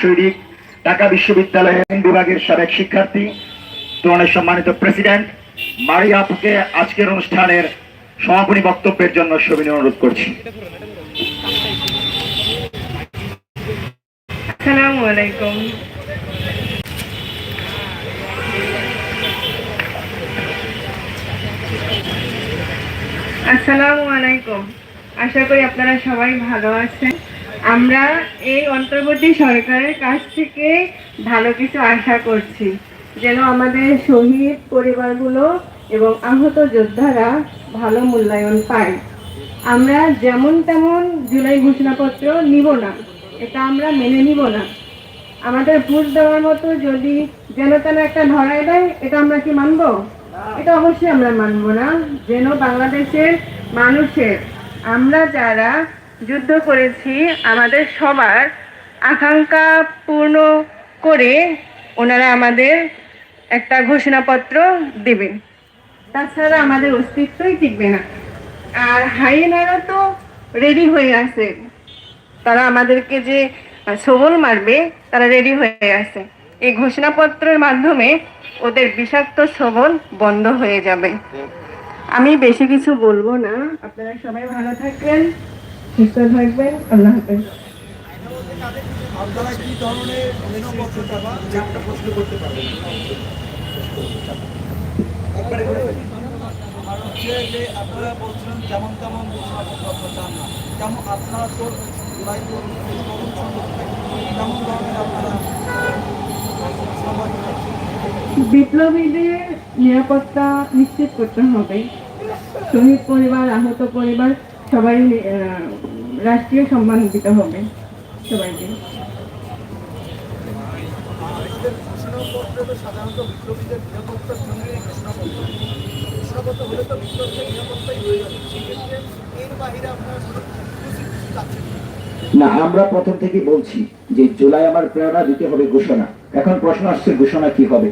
সৈনিক, ঢাকা বিশ্ববিদ্যালয়ের আইন বিভাগের সাবেক শিক্ষার্থী, তোমাদের সম্মানিত প্রেসিডেন্ট মারিয়া আপুকে আজকের অনুষ্ঠানের সমাপনী বক্তব্যের জন্য সবিনয় অনুরোধ করছি। আসসালামু আলাইকুম। আসসালামু আলাইকুম। আশা করি আপনারা সবাই ভালো আছেন। আমরা এই অন্তর্বর্তী সরকারের কাছ থেকে ভালো কিছু আশা করছি, যেন আমাদের শহীদ পরিবারগুলো এবং আহত যোদ্ধারা ভালো মূল্যায়ন পায়। আমরা যেমন তেমন জুলাই ঘোষণাপত্র নিব না, এটা আমরা মেনে নিব না। আমাদের ভোট দেওয়ার মতো যদি যেন তেন একটা ধরায় দেয়, এটা আমরা কি মানবো? এটা অবশ্যই আমরা মানব না। যেন বাংলাদেশের মানুষের, আমরা যারা যুদ্ধ করেছি, আমাদের সবার আকাঙ্ক্ষা পূর্ণ করে ওনারা আমাদের একটা ঘোষণাপত্র দেবেন, তাছাড়া আমাদের অস্তিত্বই টিকবে না। আর হাইয়েনারা তো রেডি হয়ে আছে, তারা আমাদেরকে যে সবল মারবে, তারা রেডি হয়ে আছে। এই ঘোষণাপত্রের মাধ্যমে ওদের বিষাক্ত সবল বন্ধ হয়ে যাবে। আমি বেশি কিছু বলবো না, আপনারা সবাই ভালো থাকবেন, সুস্থ থাকবেন। আল্লাহ হাফেজ। আপনারা কি ধরনের একটা প্রশ্ন করতে পারবেন? যে আপনারা বলছিলেন যেমন তেমন ঘোষণাপত্র আপনারা চান না, যেমন আপনারা তো জুলাই তরুণ সংগঠন কেমন ধরনের আপনারা বিপ্লবীদের নিরাপত্তা নিশ্চিত করতে হবে। শহীদ পরিবার, আহত পরিবার সবাই রাষ্ট্রীয় সম্মান দিতে হবে সবাইকে। ঘোষণাপত্রে তো সাধারণত বিপ্লবীদের নিরাপত্তার জন্য ঘোষণাপত্র হলে তো বিপ্লবীদের নিরাপত্তাই হয়ে যাবে। সেক্ষেত্রে এর বাইরে আপনারা চাচ্ছেন না, আমরা প্রথম থেকে বলছি যে জুলাই আমার প্রেরণা দিতে হবে ঘোষণা। এখন প্রশ্ন আসছে ঘোষণা কি হবে?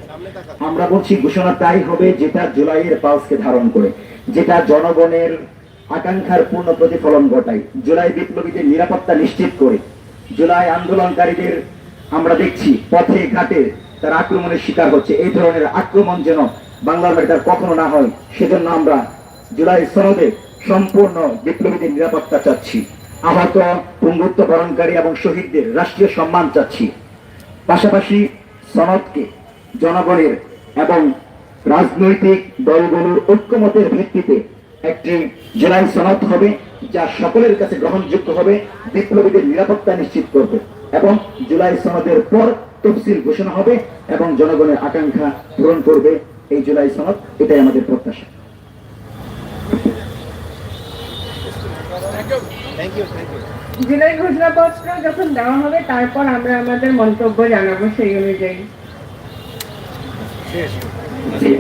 আমরা বলছি ঘোষণা তাই হবে যেটা জুলাইয়ের পালসকে ধারণ করে, যেটা জনগণের আকাঙ্ক্ষার পূর্ণ প্রতিফলন ঘটায়, জুলাই বিপ্লবীদের নিরাপত্তা নিশ্চিত করে। জুলাই আন্দোলনকারীদের আমরা দেখছি পথে ঘাটে তারা আক্রমণের শিকার হচ্ছে। এই ধরনের আক্রমণ যেন বাংলার মাটিতে কখনো না হয়, সেজন্য আমরা জুলাই সনদে সম্পূর্ণ বিপ্লবীদের নিরাপত্তা চাচ্ছি। আহত, পঙ্গুত্ব বরণকারী এবং শহীদদের রাষ্ট্রীয় সম্মান চাচ্ছি। পাশাপাশি সনদকে জনগণের এবং রাজনৈতিক দলগুলোর ঐক্যমতের ভিত্তিতে একটি জুলাই সনদ হবে, যা সকলের কাছে গ্রহণযোগ্য হবে, বিপ্লবীদের নিরাপত্তা নিশ্চিত করবে। এবং জুলাই সনদের পর তফসিল ঘোষণা হবে এবং জনগণের আকাঙ্ক্ষা পূরণ করবে এই জুলাই সনদ। এটাই আমাদের প্রত্যাশা। জুলাই ঘোষণাপত্র যখন দেওয়া হবে, তারপর আমরা আমাদের মন্তব্য জানাবো সেই অনুযায়ী।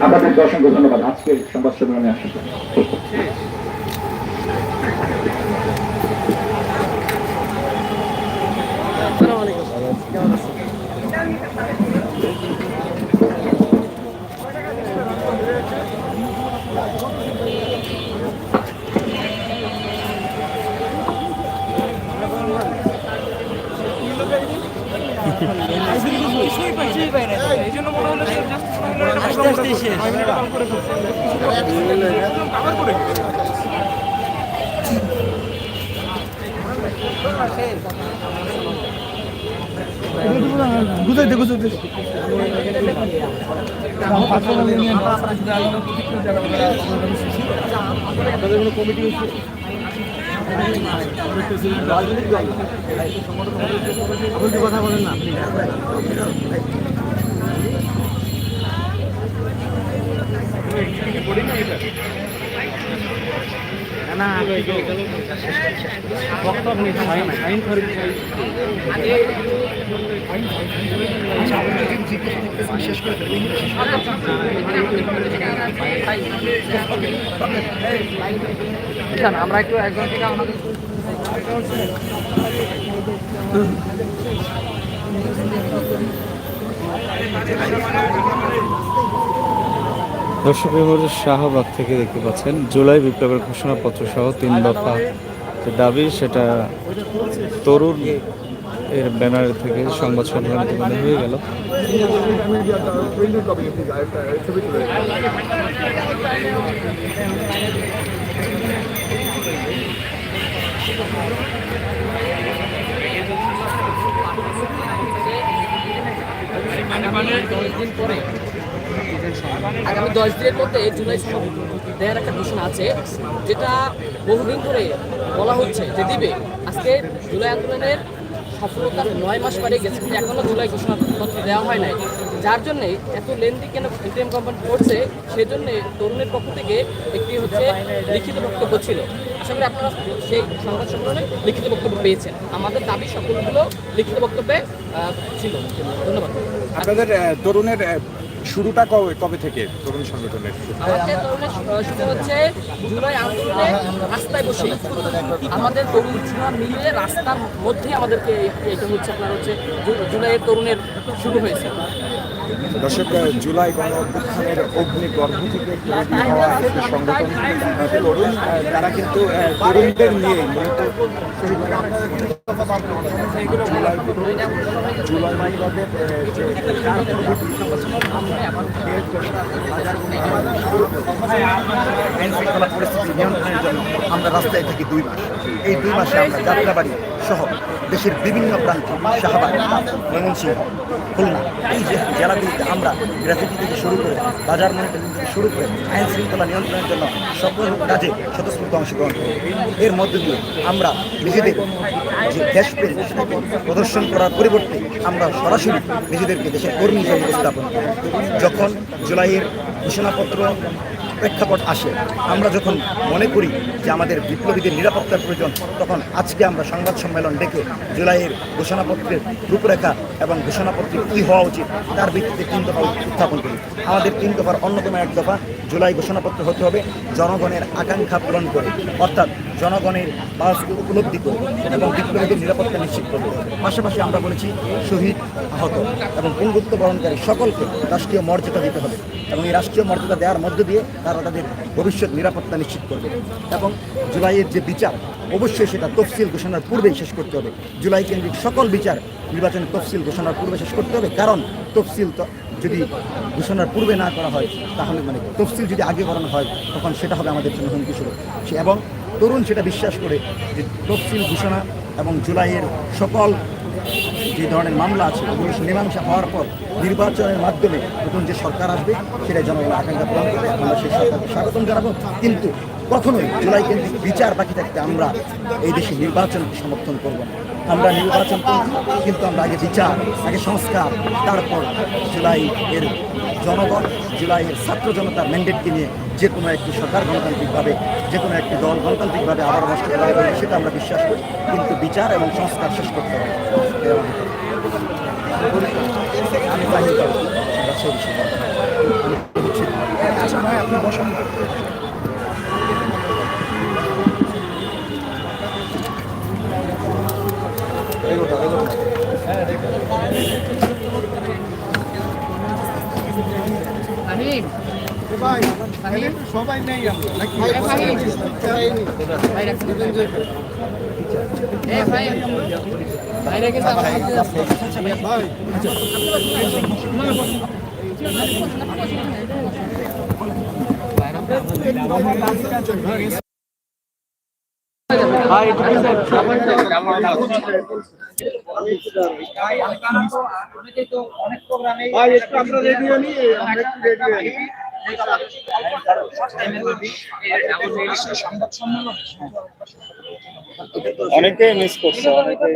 আপনাদেরকে অসংখ্য ধন্যবাদ আজকের সংবাদ সম্মেলনে আসার জন্য। এই জন্য মনে হলো গুজাইতে কমিটি কথা বলেন না আমরা একটু একজন থেকে আমাদের দর্শক শাহবাগ থেকে দেখতে পাচ্ছেন জুলাই বিপ্লবের ঘোষণাপত্র সহ 3 দফা যে দাবি, সেটা তরুণ এর ব্যানার থেকে সংবাদ সম্মেলন মানে হয়ে গেল। আগামী 10 দিনের মধ্যে জুলাই সনদ দেওয়ার একটা ঘোষণা আছে, যেটা বহুদিন ধরে বলা হচ্ছে যে দিবে। আজকে জুলাই আন্দোলনের সফলতার 9 মাস পারে গেছে, কিন্তু এখনো জুলাই ঘোষণাপত্র দেওয়া হয় নাই। যার জন্যে এত লেন্দি কেন ইন্টারিম কোম্পানি করছে, সেজন্যে তরুণের পক্ষ থেকে একটি হচ্ছে লিখিত বক্তব্য ছিল। আশা করি আপনারা সেই সংবাদ সম্মেলনে লিখিত বক্তব্য পেয়েছেন। আমাদের দাবি সকলগুলো লিখিত বক্তব্যে ছিল। ধন্যবাদ। আপনাদের তরুণের শুরুটা কবে থেকে তরুণ সংগঠনের? আমাদের তরুণের শুরু হচ্ছে জুলাই আন্দোলনে রাস্তায় বসে আমাদের তরুণরা মিলে রাস্তার মধ্যে আমাদেরকে এটা হচ্ছে আপনার হচ্ছে জুলাইয়ের তরুণের শুরু হয়েছে। দর্শক, জুলাই গণ অভ্যুত্থানের অগ্নিগর্ভ থেকে তৈরি হওয়া একটি সংগঠন তরুণ, তারা কিন্তু তরুণদের নিয়ে মূলত জুলাই মাইবাদের আইন শৃঙ্খলা পরিস্থিতি নিয়ন্ত্রণের জন্য আমরা রাস্তায় থাকি 2 মাস। এই 2 মাসে আমরা যাত্রাবাড়ি সহ দেশের বিভিন্ন প্রান্তে, শাহবাগ, ময়মনসিংহ, খুলনা, এই যে জেলাগুলিতে আমরা গ্রাফিটি থেকে শুরু করে বাজার মনিটরিং থেকে শুরু করে আইন শৃঙ্খলা নিয়ন্ত্রণের জন্য সকল কাজে স্বতঃস্ফূর্ত অংশগ্রহণ করি। এর মধ্য দিয়ে আমরা নিজেদের যে দেশপ্রেম সেটাকে প্রদর্শন করার পরিবর্তে আমরা সরাসরি নিজেদেরকে দেশের কর্মী হিসেবে উপস্থাপন করি। যখন জুলাইয়ের ঘোষণাপত্র প্রেক্ষাপট আসে, আমরা যখন মনে করি যে আমাদের বিপ্লবীদের নিরাপত্তার প্রয়োজন, তখন আজকে আমরা সংবাদ সম্মেলন ডেকে জুলাইয়ের ঘোষণাপত্রের রূপরেখা এবং ঘোষণাপত্রে কী হওয়া উচিত তার ভিত্তিতে 3 দফা উত্থাপন করি। আমাদের 3 দফার অন্যতম এক দফা, জুলাই ঘোষণাপত্র হতে হবে জনগণের আকাঙ্ক্ষা পূরণ করে, অর্থাৎ জনগণের পালসকে উপলব্ধি করে এবং বিপ্লবীদের নিরাপত্তা নিশ্চিত করবে। পাশাপাশি আমরা বলেছি শহীদ, আহত এবং পঙ্গুত্ব বরণকারী সকলকে রাষ্ট্রীয় মর্যাদা দিতে হবে এবং এই রাষ্ট্রীয় মর্যাদা দেওয়ার মধ্য দিয়ে তারা তাদের ভবিষ্যৎ নিরাপত্তা নিশ্চিত করবে। এবং জুলাইয়ের যে বিচার, অবশ্যই সেটা তফসিল ঘোষণার পূর্বেই শেষ করতে হবে। জুলাই কেন্দ্রিক সকল বিচার নির্বাচনের তফসিল ঘোষণার পূর্বে শেষ করতে হবে, কারণ তফসিল যদি ঘোষণার পূর্বে না করা হয়, তাহলে তফসিল যদি আগে করানো হয়, তখন সেটা হবে আমাদের জন্য হুমকি স্বরূপ। এবং তরুণ সেটা বিশ্বাস করে যে তফসিল ঘোষণা এবং জুলাইয়ের সকল যে ধরনের মামলা আছে ওগুলো মীমাংসা হওয়ার পর নির্বাচনের মাধ্যমে নতুন যে সরকার আসবে সেটাই জনগণের আকাঙ্ক্ষা পূরণ করবে। আমরা সেই সরকারকে স্বাগতম জানাবো, কিন্তু কখনোই জুলাই কেন্দ্রিক বিচার বাকি থাকতে আমরা এই দেশে নির্বাচনকে সমর্থন করব না। আমরা নির্বাচন করব, কিন্তু আমরা আগে বিচার, আগে সংস্কার, তারপর জুলাই এর জনগণ, জুলাইয়ের ছাত্র জনতার ম্যান্ডেটকে নিয়ে যে কোনো একটি সরকার গণতান্ত্রিকভাবে, যে কোনো একটি দল গণতান্ত্রিকভাবে আবার রাষ্ট্র চালাতে পারে, সেটা আমরা বিশ্বাস করি, কিন্তু বিচার এবং সংস্কার শেষ করতে হবে। আমি বাহির করব আপনি বসেন। ভাই সবাই নেই আমরা নাকি? ভাই একটু আমরা রেডি হই, আমরা একটু রেডি হই। অনেকেই মিস করছে, অনেকেই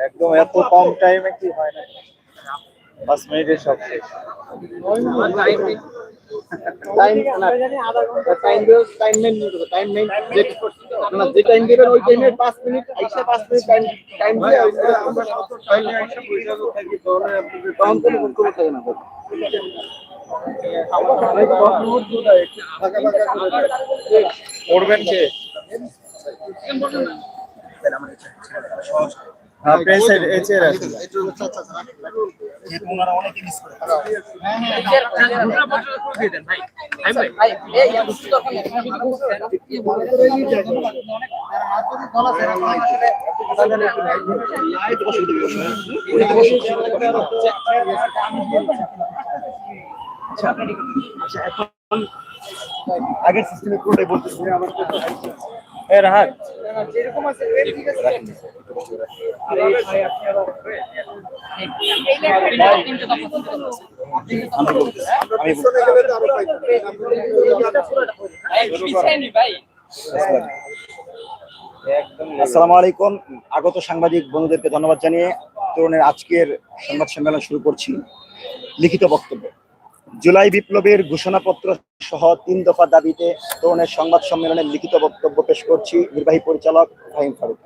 একদম এত কম টাইমে কি হয় না, 5 মিনিটে সব শেষ। পড়বেন কে? যেহেতু ওনারা অনেকে মিস করে আগের সিস্টেমে পুরোটাই বলতেছি আসসালামু আলাইকুম। আগত সাংবাদিক বন্ধুদেরকে ধন্যবাদ জানিয়ে তরুণের আজকের সংবাদ সম্মেলন শুরু করছি। লিখিত বক্তব্য। জুলাই বিপ্লবের ঘোষণাপত্র সহ 3 দফা দাবিতে তরুণের সংবাদ সম্মেলনের লিখিত বক্তব্য পেশ করছি নির্বাহী পরিচালক ফাহিম ফারুক।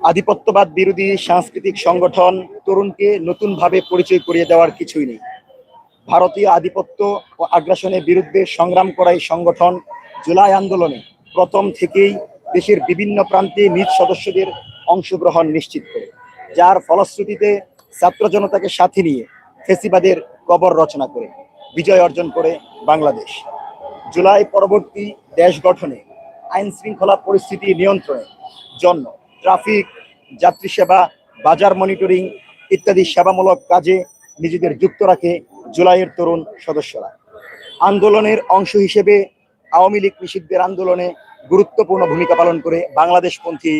আধিপত্যবাদ বিরোধী সাংস্কৃতিক সংগঠন তরুণকে নতুনভাবে পরিচয় করিয়ে দেওয়ার কিছুই নেই। ভারতীয় আধিপত্য ও আগ্রাসনের বিরুদ্ধে সংগ্রাম করা এই সংগঠন জুলাই আন্দোলনে প্রথম থেকেই দেশের বিভিন্ন প্রান্তে নিজ সদস্যদের অংশগ্রহণ নিশ্চিত করে, যার ফলশ্রুতিতে ছাত্র জনতাকে সাথে নিয়ে ফেসিবাদের কবর রচনা করে বিজয় অর্জন করে বাংলাদেশ। জুলাই পরবর্তী দেশ গঠনে আইন শৃঙ্খলা পরিস্থিতি নিয়ন্ত্রণের জন্য ট্রাফিক, যাত্রী সেবা, বাজার মনিটরিং ইত্যাদি সেবামূলক কাজে নিজেদের যুক্ত রাখে জুলাইয়ের তরুণ সদস্যরা। আন্দোলনের অংশ হিসেবে আওয়ামী লীগ নিষিদ্ধের আন্দোলনে গুরুত্বপূর্ণ ভূমিকা পালন করে বাংলাদেশপন্থী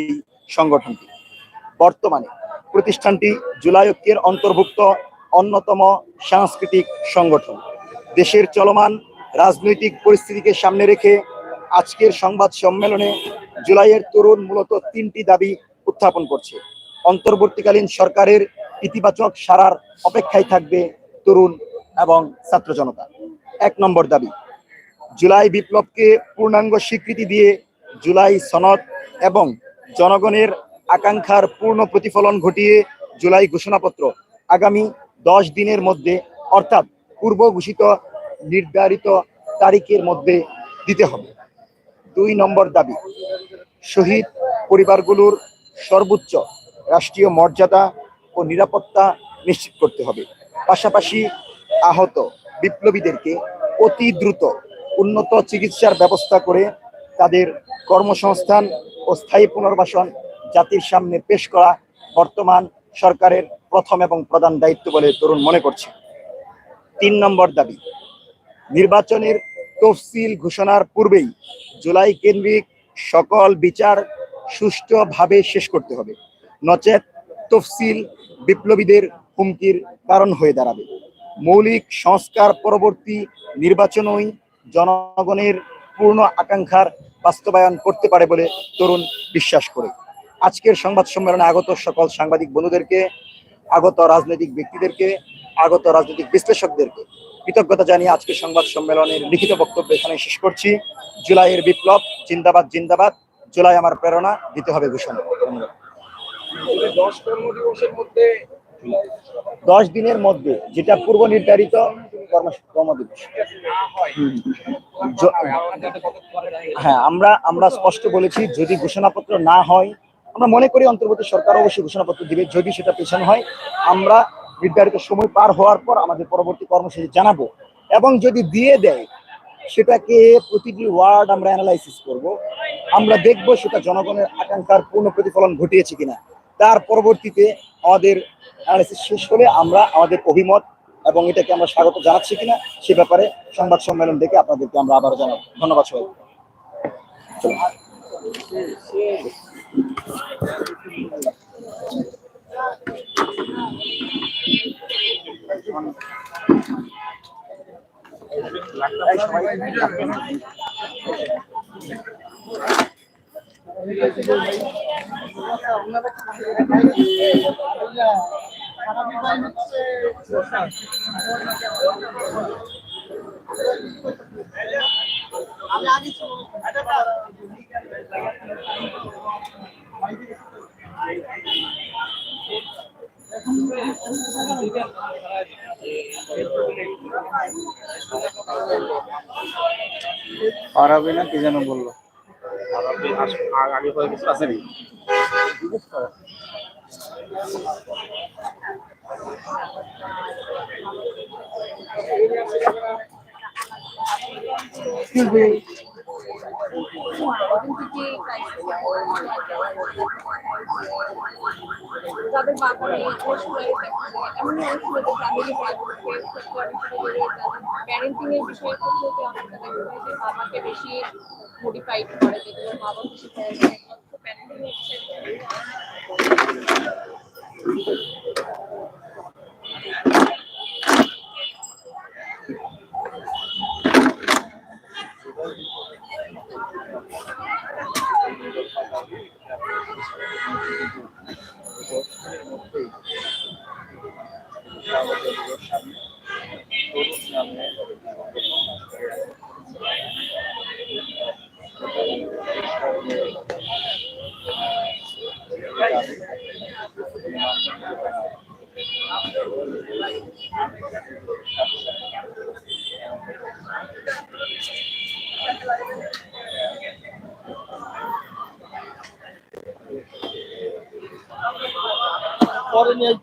সংগঠনটি। বর্তমানে প্রতিষ্ঠানটি জুলাই ঐক্যের অন্তর্ভুক্ত অন্যতম সাংস্কৃতিক সংগঠন। দেশের চলমান রাজনৈতিক পরিস্থিতিকে সামনে রেখে আজকের সংবাদ সম্মেলনে জুলাইয়ের তরুণ মূলত 3টি দাবি উত্থাপন করছে। অন্তর্বর্তীকালীন সরকারের ইতিবাচক সাড়ার অপেক্ষায় থাকবে তরুণ এবং ছাত্র জনতা। 1 নম্বর দাবি, জুলাই বিপ্লবকে পূর্ণাঙ্গ স্বীকৃতি দিয়ে জুলাই সনদ এবং জনগণের আকাঙ্ক্ষার পূর্ণ প্রতিফলন ঘটিয়ে জুলাই ঘোষণাপত্র আগামী 10 দিনের মধ্যে অর্থাৎ পূর্ব ঘোষিত নির্ধারিত তারিখের মধ্যে দিতে হবে। 2 নম্বর দাবি, শহীদ পরিবারগুলোর সর্বোচ্চ রাষ্ট্রীয় মর্যাদা ও নিরাপত্তা নিশ্চিত করতে হবে। পাশাপাশি আহত বিপ্লবীদেরকে অতি দ্রুত উন্নত চিকিৎসার ব্যবস্থা করে তাদের কর্মসংস্থান ও স্থায়ী পুনর্বাসন জাতির সামনে পেশ করা বর্তমান সরকারের প্রথম এবং প্রধান দায়িত্ব বলে তরুণ মনে করছে। 3 নম্বর দাবি, নির্বাচনের তফসিল ঘোষণার পূর্বেই জুলাই কেন্দ্রিক সকল বিচার সুষ্ঠুভাবে শেষ করতে হবে, নচেত তফসিল বিপ্লবীদের হুমকির কারণ হয়ে দাঁড়াবে। মৌলিক সংস্কার পরবর্তী নির্বাচনই জনগণের পূর্ণ আকাঙ্ক্ষার বাস্তবায়ন করতে পারে বলে তরুণ বিশ্বাস করে। আজকের সংবাদ সম্মেলনে আগত সকল সাংবাদিক বন্ধুদেরকে, আগত রাজনৈতিক ব্যক্তিদেরকে, আগত রাজনৈতিক বিশ্লেষকদেরকে কৃতজ্ঞতা জানিয়ে আজকের সংবাদ সম্মেলনের লিখিত বক্তব্য এখানে শেষ করছি। জুলাইয়ের বিপ্লব জিন্দাবাদ, জিন্দাবাদ। জুলাই আমার প্রেরণা, দিতে হবে ঘোষণা। 10 দিনের মধ্যে যেটা পূর্ব নির্ধারিত কর্মদিবস। হ্যাঁ, আমরা স্পষ্ট বলেছি, যদি ঘোষণাপত্র না হয়, আমরা মনে করি অন্তর্বর্তী সরকার অবশ্যই ঘোষণাপত্র দিবে। যদি সেটা পেছানো হয়, আমরা নির্ধারিত সময় পার হওয়ার পর আমাদের পরবর্তী কর্মসূচি জানাবো। এবং যদি দিয়ে দেয়, সেটাকে প্রতিটি ওয়ার্ড আমরা অ্যানালাইসিস করব। আমরা দেখব সেটা জনগণের আকাঙ্ক্ষার পূর্ণ প্রতিফলন ঘটিয়েছে কিনা। তার পরবর্তীতে আমাদের অ্যানালাইসিস শেষ হলে আমরা আমাদের অভিমত এবং এটাকে আমরা স্বাগত জানাচ্ছি কিনা সে ব্যাপারে সংবাদ সম্মেলন দেখে আপনাদেরকে আমরা আবারও জানাবো। ধন্যবাদ সবাই। পারাবে না কি যেন বললো, আগে পরে কিছু আছে যাদের বাবা নেই এমন অনেক ফ্যামিলি প্যারেন্টিং এর বিষয়ের ক্ষেত্রে অনেকটা দেখা যায় যে বাবাকে বেশি মোটিফাইড করে যেগুলো বাবা বেশি প্যারেন্টিং এর পরে নিয়ে